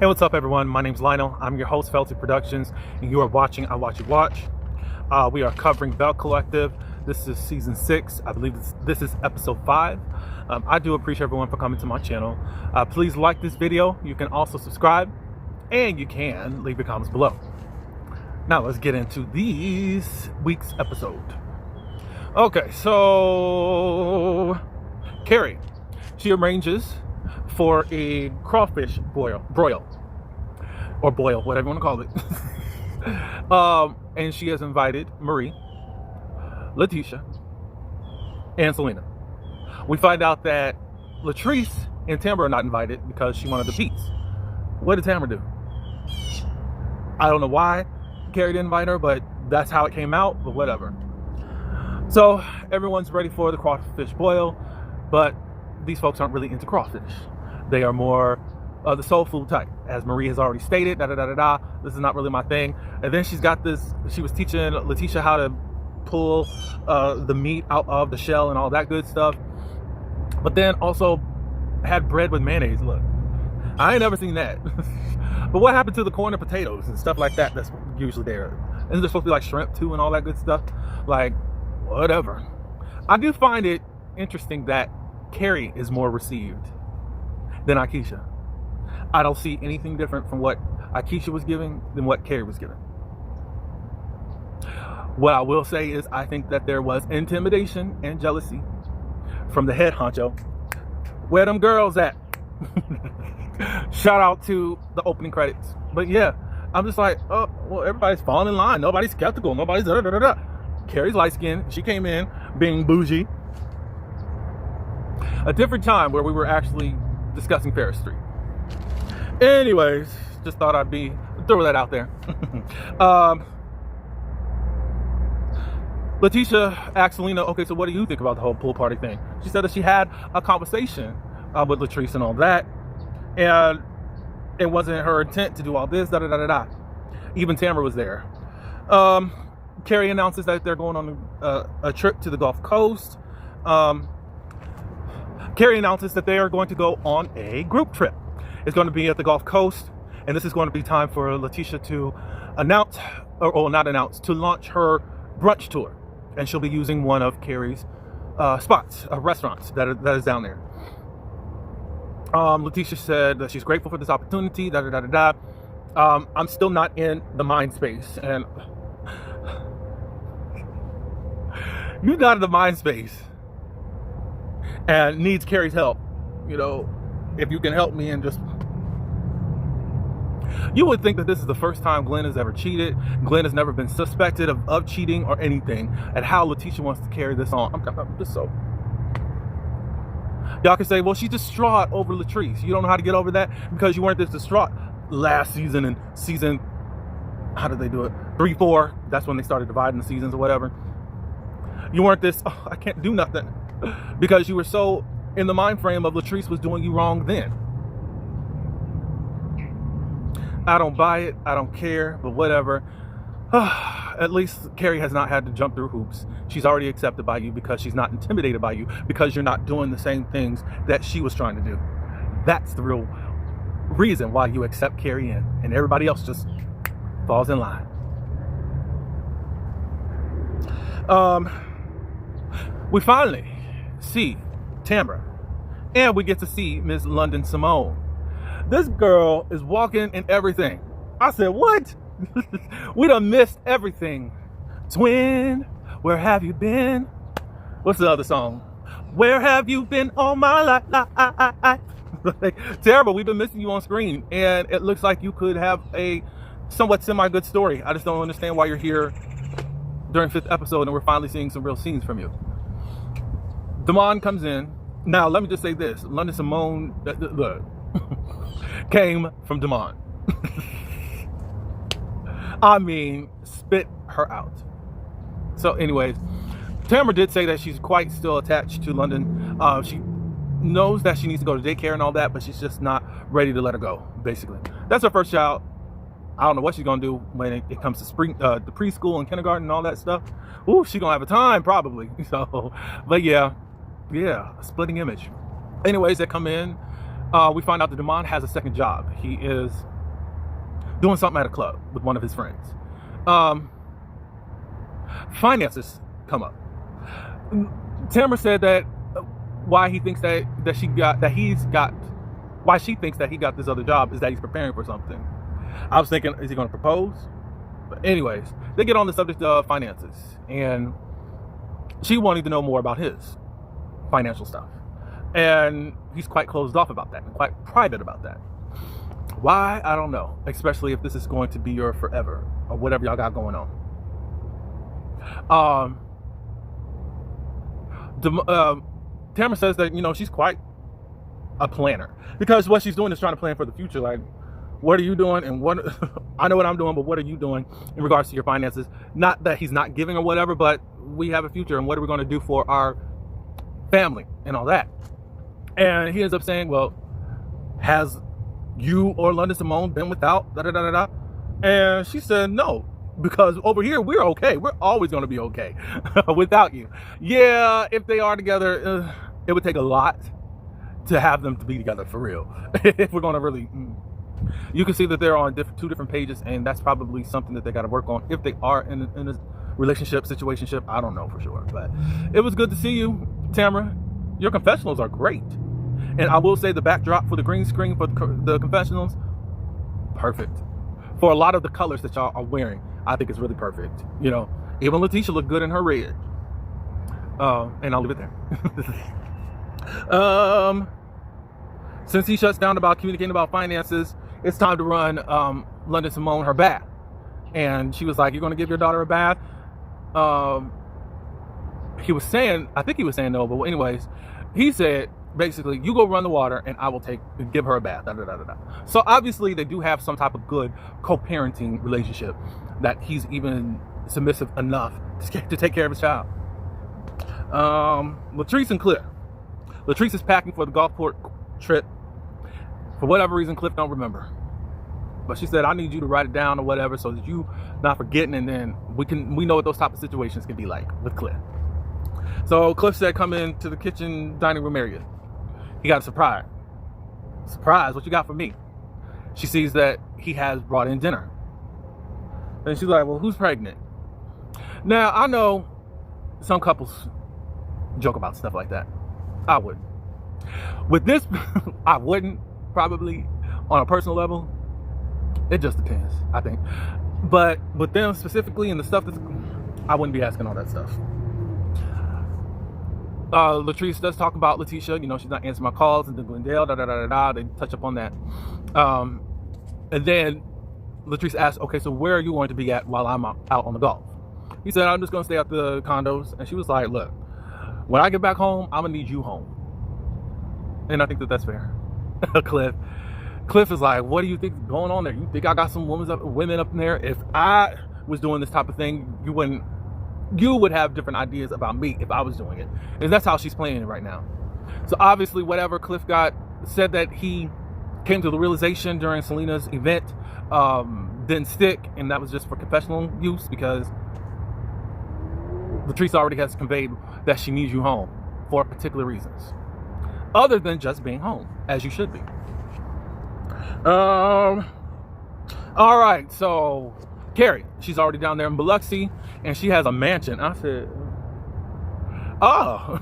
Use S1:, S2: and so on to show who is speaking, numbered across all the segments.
S1: Hey, what's up, everyone? My name's Lionel. I'm your host, Felty Productions, and you are watching I Watch You Watch. We are covering Belle Collective. This is season 6. I believe this is episode 5. I do appreciate everyone for coming to my channel. Please like this video. You can also subscribe, and you can leave your comments below. Now let's get into this week's episode. Okay, so Carrie, she arranges for a crawfish broil, or boil, whatever you want to call it. And she has invited Marie, Letitia, and Selena. We find out that Latrice and Tamara are not invited because she wanted the beats. What did Tamara do? I don't know why Carrie didn't invite her, but that's how it came out, but whatever. So everyone's ready for the crawfish boil, but these folks aren't really into crawfish. They are more the soul food type, as Marie has already stated. This is not really my thing. And then she's got this. She was teaching Letitia how to pull the meat out of the shell and all that good stuff. But then also had bread with mayonnaise. Look, I ain't never seen that. But what happened to the corn and potatoes and stuff like that? That's usually there. Isn't there supposed to be like shrimp too and all that good stuff? Like, whatever. I do find it interesting that Carrie is more received than Akeisha. I don't see anything different from what Akeisha was giving than what Carrie was giving. What I will say is I think that there was intimidation and jealousy from the head honcho. Where them girls at? Shout out to the opening credits. But yeah, I'm just like, oh, well, everybody's falling in line. Nobody's skeptical. Nobody's da-da-da-da-da. Carrie's light skin. She came in being bougie. A different time where we were actually discussing Ferris Street. Anyways, just thought I'd throw that out there. Letitia asked Selena, okay, so what do you think about the whole pool party thing? She said that she had a conversation with Latrice and all that, and it wasn't her intent to do all this, da-da-da-da-da. Even Tamara was there. Carrie announces that they're going on a trip to the Gulf Coast. Carrie announces that they are going to go on a group trip. It's going to be at the Gulf Coast, and this is going to be time for Letitia to announce, or not announce, to launch her brunch tour. And she'll be using one of Carrie's spots, restaurants that is down there. Letitia said that she's grateful for this opportunity, I'm still not in the mind space, and you're not in the mind space and needs Carrie's help. You know, if you can help me and just... You would think that this is the first time Glenn has ever cheated. Glenn has never been suspected of cheating or anything. And how Letitia wants to carry this on. I'm just so... Y'all can say, well, she's distraught over Latrice. You don't know how to get over that because you weren't this distraught last season and season... How did they do it? 3, 4. That's when they started dividing the seasons or whatever. You weren't this, oh, I can't do nothing. Because you were so in the mind frame of Latrice was doing you wrong then. I don't buy it. I don't care, but whatever. At least Carrie has not had to jump through hoops. She's already accepted by you because she's not intimidated by you because you're not doing the same things that she was trying to do. That's the real reason why you accept Carrie in, and everybody else just falls in line. We finally see Tamara, and we get to see Miss London Simone. This girl is walking in everything. I said, what? We done missed everything. Twin, where have you been? What's the other song? Where have you been all my life? Like, Tamara, we've been missing you on screen, and it looks like you could have a somewhat semi-good story. I just don't understand why you're here during 5th episode, and we're finally seeing some real scenes from you. Damon comes in. Now, let me just say this. London Simone came from Damon. I mean, spit her out. So anyways, Tamara did say that she's quite still attached to London. She knows that she needs to go to daycare and all that, but she's just not ready to let her go, basically. That's her first child. I don't know what she's gonna do when it comes to the preschool and kindergarten and all that stuff. Ooh, she's gonna have a time probably. So, but yeah, splitting image. Anyways, they come in. We find out that Damon has a second job. He is doing something at a club with one of his friends. Finances come up. Tamara said that why he thinks why she thinks that he got this other job is that he's preparing for something. I was thinking, is he going to propose? But anyways, they get on the subject of finances, and she wanted to know more about his financial stuff, and he's quite closed off about that and quite private about that. Why? I don't know, especially if this is going to be your forever or whatever y'all got going on. Tamara says that, she's quite a planner, because what she's doing is trying to plan for the future. Like, what are you doing? And what I know what I'm doing, but what are you doing in regards to your finances? Not that he's not giving or whatever, but we have a future, and what are we going to do for our family and all that? And he ends up saying, well, has you or London Simone been without da da da da da? And she said no, because over here we're okay. We're always going to be okay without you. Yeah, if they are together, it would take a lot to have them to be together for real. If we're going to really, you can see that they're on two different pages, and that's probably something that they got to work on if they are in a relationship, situationship. I don't know for sure, but it was good to see you, Tamara. Your confessionals are great, and I will say the backdrop for the green screen for the confessionals, perfect. For a lot of the colors that y'all are wearing, I think it's really perfect. Even Letitia looked good in her red. And I'll leave it there. Since he shuts down about communicating about finances, it's time to run London Simone her bath. And she was like, "You're going to give your daughter a bath?" I think he was saying no, but anyways, he said, basically, you go run the water and I will give her a bath. Da, da, da, da, da. So obviously they do have some type of good co-parenting relationship, that he's even submissive enough to take care of his child. Latrice and Cliff. Latrice is packing for the Gulfport trip. For whatever reason, Cliff don't remember. But she said, I need you to write it down or whatever so that you not forgetting, and then we know what those type of situations can be like with Cliff. So Cliff said, come into the kitchen dining room area. He got a surprise. Surprise, what you got for me? She sees that he has brought in dinner. And she's like, well, who's pregnant? Now, I know some couples joke about stuff like that. I wouldn't. With this, I wouldn't, probably, on a personal level. It just depends, I think. But with them specifically and the stuff I wouldn't be asking all that stuff. Latrice does talk about Letitia, she's not answering my calls, and then Glendale, they touch up on that. And then Latrice asked, okay, so where are you going to be at while I'm out on the golf? He said, I'm just going to stay at the condos. And she was like, look, when I get back home, I'm going to need you home. And I think that that's fair. Cliff is like, what do you think is going on there? You think I got some women up in there? If I was doing this type of thing, you would have different ideas about me if I was doing it. And that's how she's playing it right now. So obviously whatever Cliff said that he came to the realization during Selena's event didn't stick, and that was just for confessional use, because Latrice already has conveyed that she needs you home for particular reasons, other than just being home, as you should be. All right, so Carrie, she's already down there in Biloxi, and she has a mansion. I said, oh,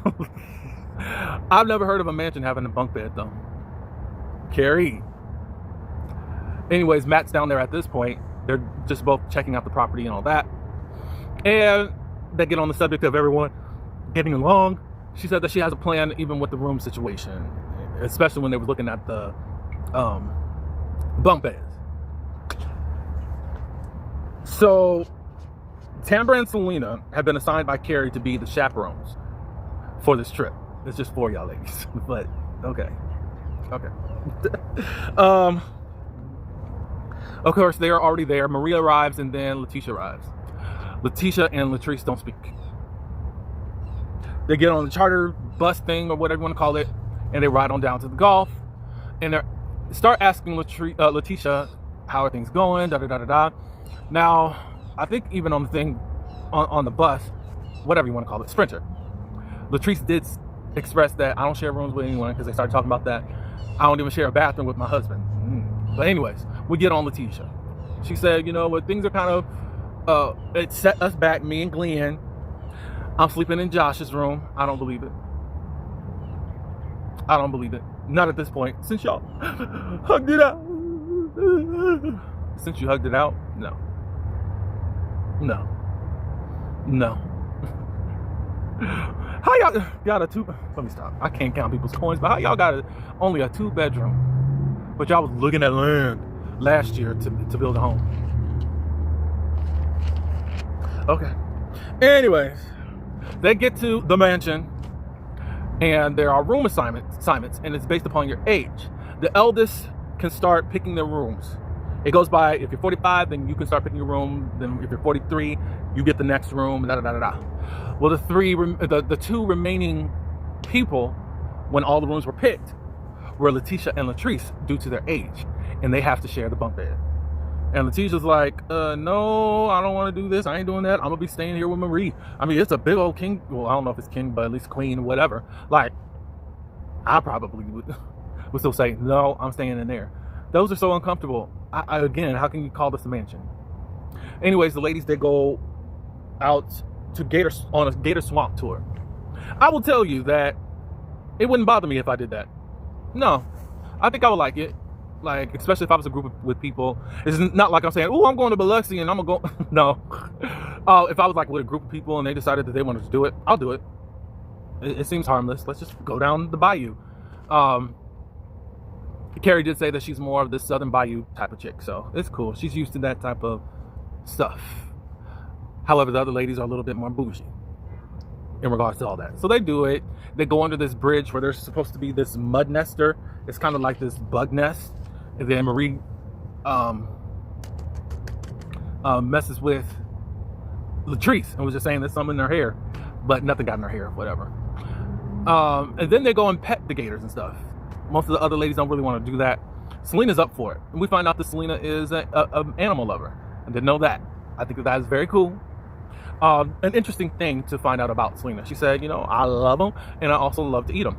S1: I've never heard of a mansion having a bunk bed though. Carrie. Anyways, Matt's down there at this point. They're just both checking out the property and all that. And they get on the subject of everyone getting along. She said that she has a plan even with the room situation, especially when they were looking at the bunk beds. So Tamara and Selena have been assigned by Carrie to be the chaperones for this trip. It's just for y'all ladies, but okay. Of course, they are already there. Maria arrives, and then Letitia arrives. Letitia and Latrice don't speak. They get on the charter bus thing, or whatever you want to call it, and they ride on down to the golf, and they start asking Letitia, how are things going, da-da-da-da-da. Now, I think even on the thing, on the bus, whatever you want to call it, Sprinter, Latrice did express that I don't share rooms with anyone, because they started talking about that. I don't even share a bathroom with my husband. But anyways, we get on Letitia. She said, you know what, things are kind of, it set us back, me and Glenn. I'm sleeping in Josh's room. I don't believe it. I don't believe it. Not at this point. Since y'all hugged it out. Since you hugged it out, no. No. No. How y'all got a two? Let me stop. I can't count people's coins, but how y'all got only a 2-bedroom? But y'all was looking at land last year to build a home. Okay. Anyways, they get to the mansion, and there are room assignments, and it's based upon your age. The eldest can start picking their rooms. It goes by, if you're 45, then you can start picking your room. Then if you're 43, you get the next room. Da da da da da. Well, the two remaining people, when all the rooms were picked, were Letitia and Latrice due to their age, and they have to share the bunk bed. And Letitia's like, no, I don't want to do this. I ain't doing that. I'm gonna be staying here with Marie. I mean, it's a big old king. Well, I don't know if it's king, but at least queen, whatever. Like, I probably would still say, no, I'm staying in there. Those are so uncomfortable. Again, how can you call this a mansion? Anyways, the ladies, they go out to on a gator swamp tour. I will tell you that it wouldn't bother me if I did that. No, I think I would like it. Like, especially if I was a group with people. It's not like I'm saying, oh, I'm going to Biloxi and I'm gonna go. No. If I was like with a group of people and they decided that they wanted to do it, I'll do it. It seems harmless. Let's just go down the bayou. Carrie did say that she's more of this Southern Bayou type of chick, so it's cool. She's used to that type of stuff. However, the other ladies are a little bit more bougie in regards to all that. So they do it. They go under this bridge where there's supposed to be this mud nester. It's kind of like this bug nest. And then Marie messes with Latrice and was just saying there's something in her hair, but nothing got in her hair, whatever. And then they go and pet the gators and stuff. Most of the other ladies don't really want to do that. Selena's up for it. And we find out that Selena is an animal lover. I didn't know that. I think that is very cool. An interesting thing to find out about Selena. She said, you know, I love them and I also love to eat them.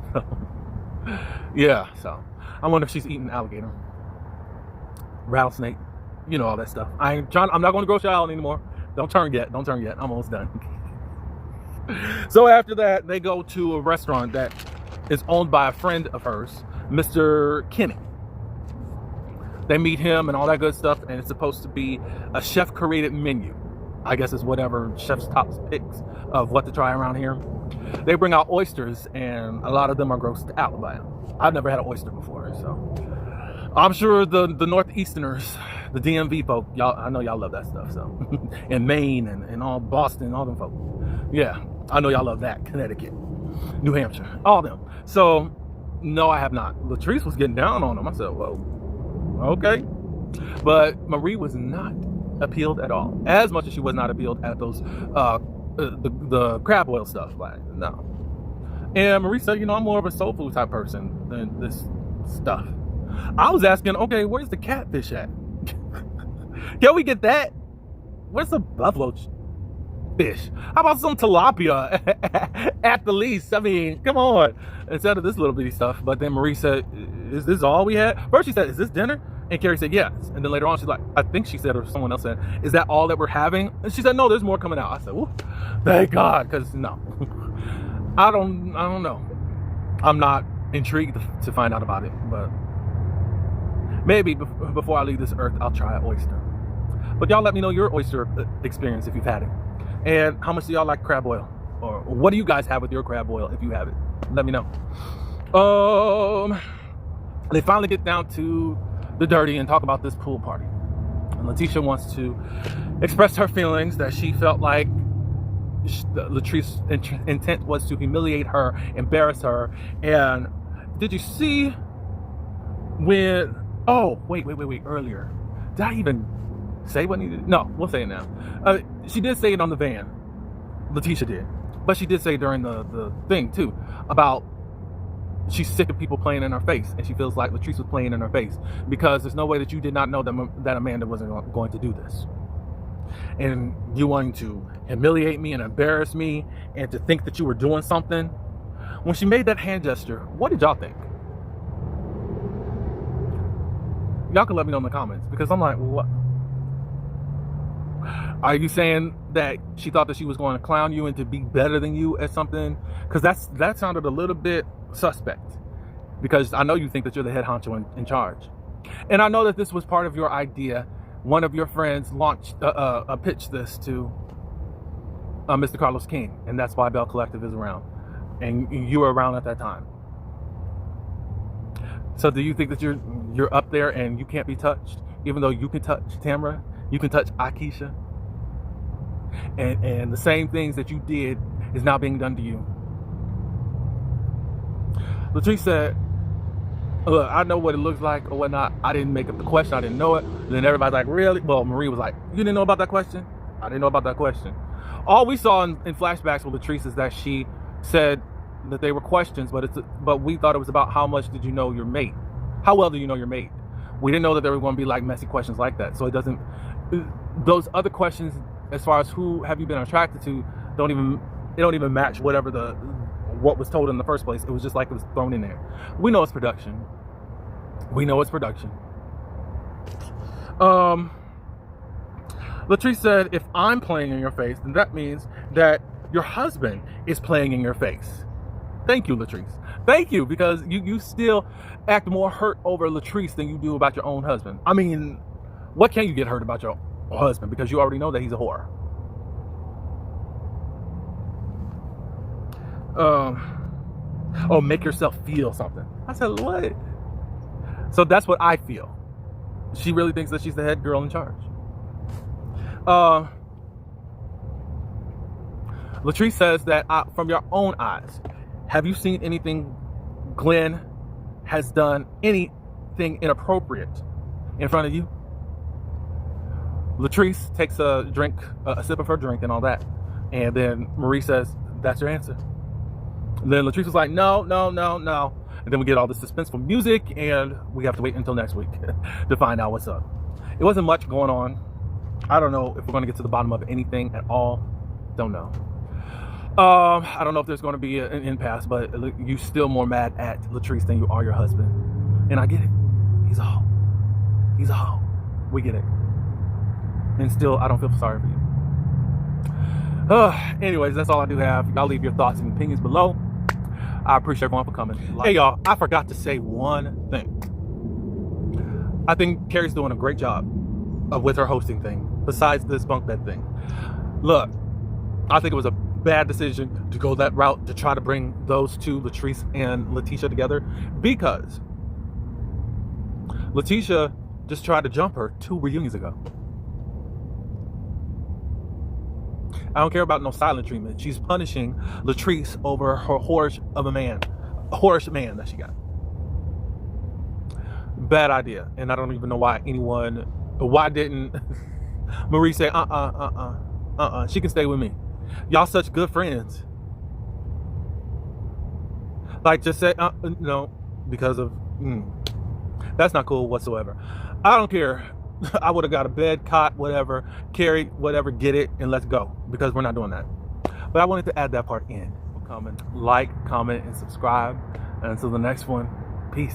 S1: Yeah, so I wonder if she's eating alligator, rattlesnake, you know, all that stuff. I'm not going to Grocery Island anymore. Don't turn yet. I'm almost done. So after that, they go to a restaurant that is owned by a friend of hers, Mr. Kenny. They meet him and all that good stuff, and it's supposed to be a chef-created menu. I guess it's whatever Chef's Top's picks of what to try around here. They bring out oysters, and a lot of them are grossed out by them. I've never had an oyster before, so I'm sure the Northeasterners, the DMV folk, y'all, I know y'all love that stuff. So, and Maine and all Boston, all them folk. Yeah, I know y'all love that. Connecticut, New Hampshire, all them. So, no, I have not. Latrice was getting down on them. I said, whoa, okay. But Marie was not appealed at all, as much as she was not appealed at those the crab oil stuff. Like, no. And Marie said, you know, I'm more of a soul food type person than this stuff. I was asking, okay, where's the catfish at? Can we get that? Where's the buffalo fish? How about some tilapia at the least? I mean, come on. Instead of this little bitty stuff. But then Marie said, is this all we had? First she said, is this dinner? And Carrie said, yes. And then later on, she's like, I think she said, or someone else said, is that all that we're having? And she said, no, there's more coming out. I said, well, thank God, because no. I don't know. I'm not intrigued to find out about it, but maybe before I leave this earth, I'll try an oyster. But y'all let me know your oyster experience if you've had it. And how much do y'all like crab oil? Or what do you guys have with your crab oil if you have it? Let me know. They finally get down to the dirty and talk about this pool party. And Letitia wants to express her feelings that she felt like Latrice's intent was to humiliate her, embarrass her. And did you see when, oh, wait, earlier. Did I even say what needed? No, we'll say it now. She did say it on the van. Letitia did. But she did say during the thing too about she's sick of people playing in her face, and she feels like Latrice was playing in her face because there's no way that you did not know that Amanda wasn't going to do this. And you wanting to humiliate me and embarrass me and to think that you were doing something. When she made that hand gesture, what did y'all think? Y'all can let me know in the comments, because I'm like, what? Are you saying that she thought that she was going to clown you and to be better than you at something? Because that sounded a little bit suspect. Because I know you think that you're the head honcho in charge. And I know that this was part of your idea. One of your friends launched pitched this to Mr. Carlos King, and that's why Belle Collective is around. And you were around at that time. So do you think that you're up there and you can't be touched? Even though you can touch Tamara, you can touch Akeisha. And the same things that you did is now being done to you. Latrice said, look, I know what it looks like or whatnot. I didn't make up the question. I didn't know it. And then everybody's like, really? Well, Marie was like, you didn't know about that question? I didn't know about that question. All we saw in flashbacks with Latrice is that she said that they were questions, but we thought it was about how much did you know your mate? How well do you know your mate? We didn't know that there were going to be like messy questions like that. So those other questions, as far as who have you been attracted to, don't even match what was told in the first place. It was just like it was thrown in there. We know it's production. Latrice said, if I'm playing in your face, then that means that your husband is playing in your face. Thank you, Latrice. Thank you, because you still act more hurt over Latrice than you do about your own husband. I mean, what can you get hurt about your husband? Because you already know that he's a whore. Oh, make yourself feel something. I said, what? So that's what I feel. She really thinks that she's the head girl in charge. Latrice says that from your own eyes, have you seen anything Glenn has done, anything inappropriate in front of you? Latrice takes a sip of her drink and all that. And then Marie says, that's your answer. And then Latrice was like, no. And then we get all this suspenseful music and we have to wait until next week to find out what's up. It wasn't much going on. I don't know if we're going to get to the bottom of anything at all. Don't know. I don't know if there's going to be an impasse, but you're still more mad at Latrice than you are your husband. And I get it. He's a hoe. We get it. And still, I don't feel sorry for you. Anyways, that's all I do have. Y'all leave your thoughts and opinions below. I appreciate everyone for coming. Hey, y'all, I forgot to say one thing. I think Carrie's doing a great job with her hosting thing, besides this bunk bed thing. Look, I think it was a bad decision to go that route to try to bring those two, Latrice and Letitia, together, because Letitia just tried to jump her 2 reunions ago. I don't care about no silent treatment. She's punishing Latrice over her whorish man that she got. Bad idea. And I don't even know why didn't Marie say, she can stay with me. Y'all such good friends. Like, just say, no, because of, that's not cool whatsoever. I don't care. I would have got a bed, cot, whatever, Carrie, whatever, get it, and let's go. Because we're not doing that. But I wanted to add that part in. Like, comment, and subscribe. And until the next one, peace.